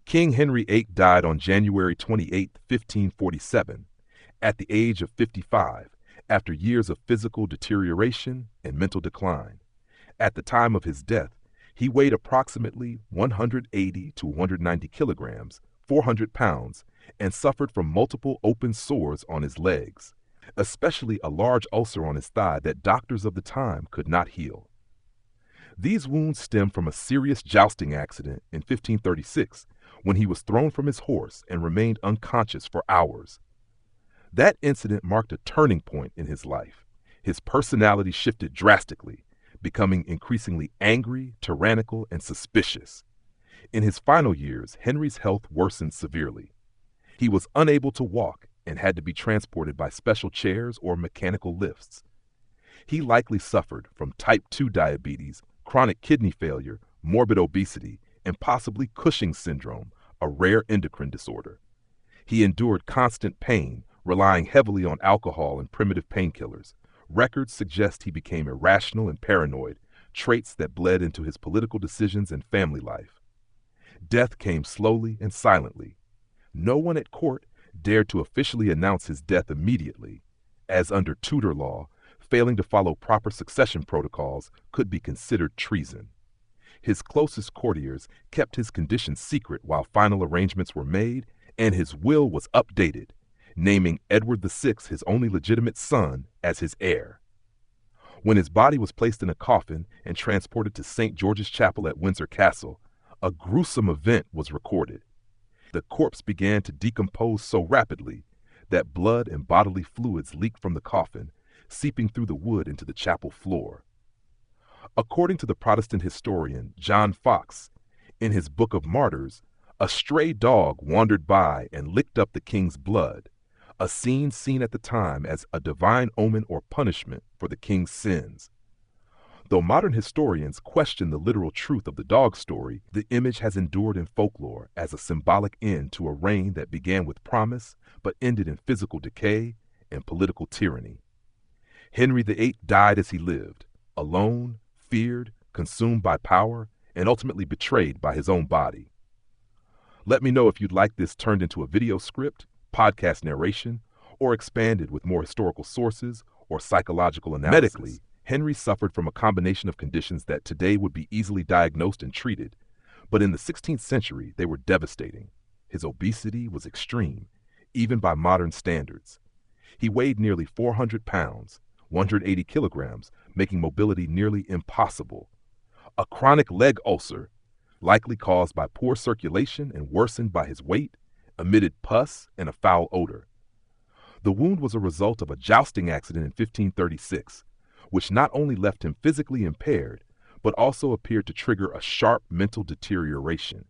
King Henry VIII died on January 28, 1547, at the age of 55, after years of physical deterioration and mental decline. At the time of his death, he weighed approximately 180 to 190 kilograms, 400 pounds, and suffered from multiple open sores on his legs, especially a large ulcer on his thigh that doctors of the time could not heal. These wounds stem from a serious jousting accident in 1536 when he was thrown from his horse and remained unconscious for hours. That incident marked a turning point in his life. His personality shifted drastically, becoming increasingly angry, tyrannical, and suspicious. In his final years, Henry's health worsened severely. He was unable to walk and had to be transported by special chairs or mechanical lifts. He likely suffered from type 2 diabetes, chronic kidney failure, morbid obesity, and possibly Cushing's syndrome, a rare endocrine disorder. He endured constant pain, relying heavily on alcohol and primitive painkillers. Records suggest he became irrational and paranoid, traits that bled into his political decisions and family life. Death came slowly and silently. No one at court dared to officially announce his death immediately, as under Tudor law, failing to follow proper succession protocols could be considered treason. His closest courtiers kept his condition secret while final arrangements were made, and his will was updated, naming Edward VI, his only legitimate son, as his heir. When his body was placed in a coffin and transported to St. George's Chapel at Windsor Castle, a gruesome event was recorded. The corpse began to decompose so rapidly that blood and bodily fluids leaked from the coffin, seeping through the wood into the chapel floor. According to the Protestant historian John Foxe, in his Book of Martyrs, a stray dog wandered by and licked up the king's blood, a scene seen at the time as a divine omen or punishment for the king's sins. Though modern historians question the literal truth of the dog story, the image has endured in folklore as a symbolic end to a reign that began with promise but ended in physical decay and political tyranny. Henry VIII died as he lived, alone, feared, consumed by power, and ultimately betrayed by his own body. Let me know if you'd like this turned into a video script, podcast narration, or expanded with more historical sources or psychological analysis. Medically, Henry suffered from a combination of conditions that today would be easily diagnosed and treated, but in the 16th century they were devastating. His obesity was extreme, even by modern standards. He weighed nearly 400 pounds, 180 kilograms, making mobility nearly impossible. A chronic leg ulcer, likely caused by poor circulation and worsened by his weight, emitted pus and a foul odor. The wound was a result of a jousting accident in 1536, which not only left him physically impaired, but also appeared to trigger a sharp mental deterioration.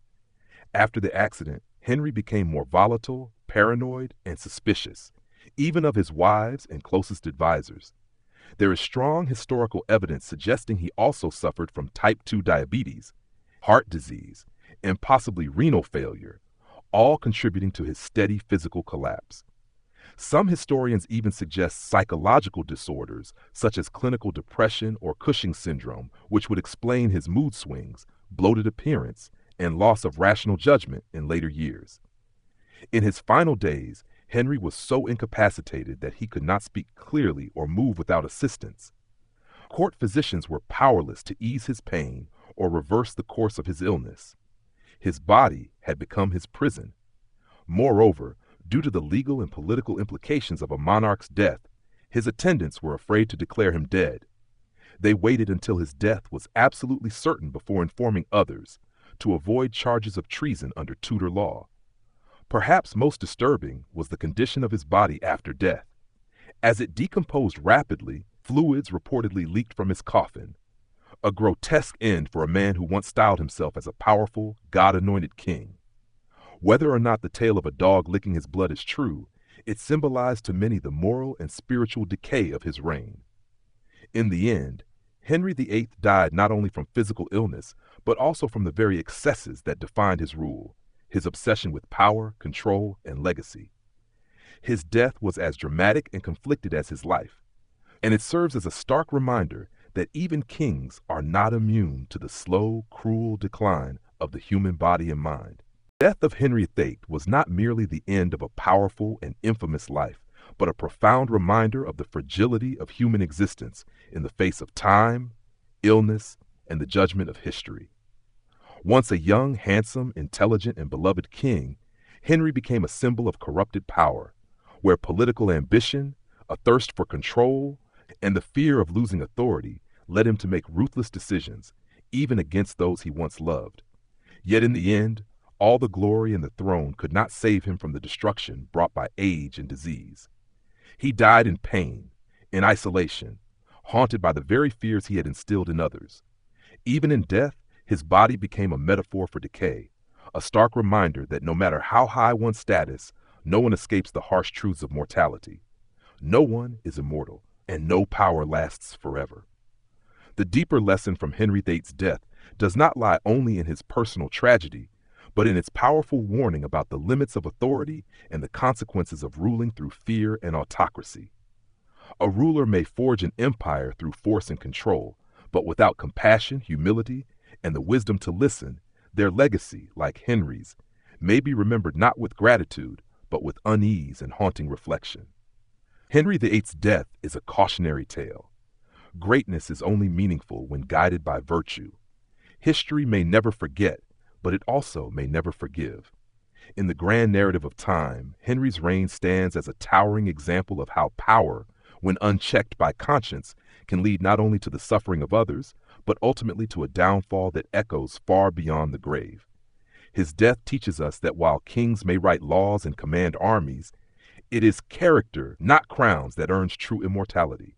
After the accident, Henry became more volatile, paranoid, and suspicious, even of his wives and closest advisors. There is strong historical evidence suggesting he also suffered from type 2 diabetes, heart disease, and possibly renal failure, all contributing to his steady physical collapse. Some historians even suggest psychological disorders such as clinical depression or Cushing's syndrome, which would explain his mood swings, bloated appearance, and loss of rational judgment in later years. In his final days, Henry was so incapacitated that he could not speak clearly or move without assistance. Court physicians were powerless to ease his pain or reverse the course of his illness. His body had become his prison. Moreover, due to the legal and political implications of a monarch's death, his attendants were afraid to declare him dead. They waited until his death was absolutely certain before informing others, to avoid charges of treason under Tudor law. Perhaps most disturbing was the condition of his body after death. As it decomposed rapidly, fluids reportedly leaked from his coffin. A grotesque end for a man who once styled himself as a powerful, God-anointed king. Whether or not the tale of a dog licking his blood is true, it symbolized to many the moral and spiritual decay of his reign. In the end, Henry VIII died not only from physical illness, but also from the very excesses that defined his rule, his obsession with power, control, and legacy. His death was as dramatic and conflicted as his life, and it serves as a stark reminder that even kings are not immune to the slow, cruel decline of the human body and mind. Death of Henry VIII was not merely the end of a powerful and infamous life, but a profound reminder of the fragility of human existence in the face of time, illness, and the judgment of history. Once a young, handsome, intelligent, and beloved king, Henry became a symbol of corrupted power, where political ambition, a thirst for control, and the fear of losing authority led him to make ruthless decisions, even against those he once loved. Yet in the end, all the glory and the throne could not save him from the destruction brought by age and disease. He died in pain, in isolation, haunted by the very fears he had instilled in others. Even in death, his body became a metaphor for decay, a stark reminder that no matter how high one's status, no one escapes the harsh truths of mortality. No one is immortal, and no power lasts forever. The deeper lesson from Henry VIII's death does not lie only in his personal tragedy, but in its powerful warning about the limits of authority and the consequences of ruling through fear and autocracy. A ruler may forge an empire through force and control, but without compassion, humility, and the wisdom to listen, their legacy, like Henry's, may be remembered not with gratitude, but with unease and haunting reflection. Henry VIII's death is a cautionary tale. Greatness is only meaningful when guided by virtue. History may never forget, but it also may never forgive. In the grand narrative of time, Henry's reign stands as a towering example of how power, when unchecked by conscience, can lead not only to the suffering of others, but ultimately to a downfall that echoes far beyond the grave. His death teaches us that while kings may write laws and command armies, it is character, not crowns, that earns true immortality.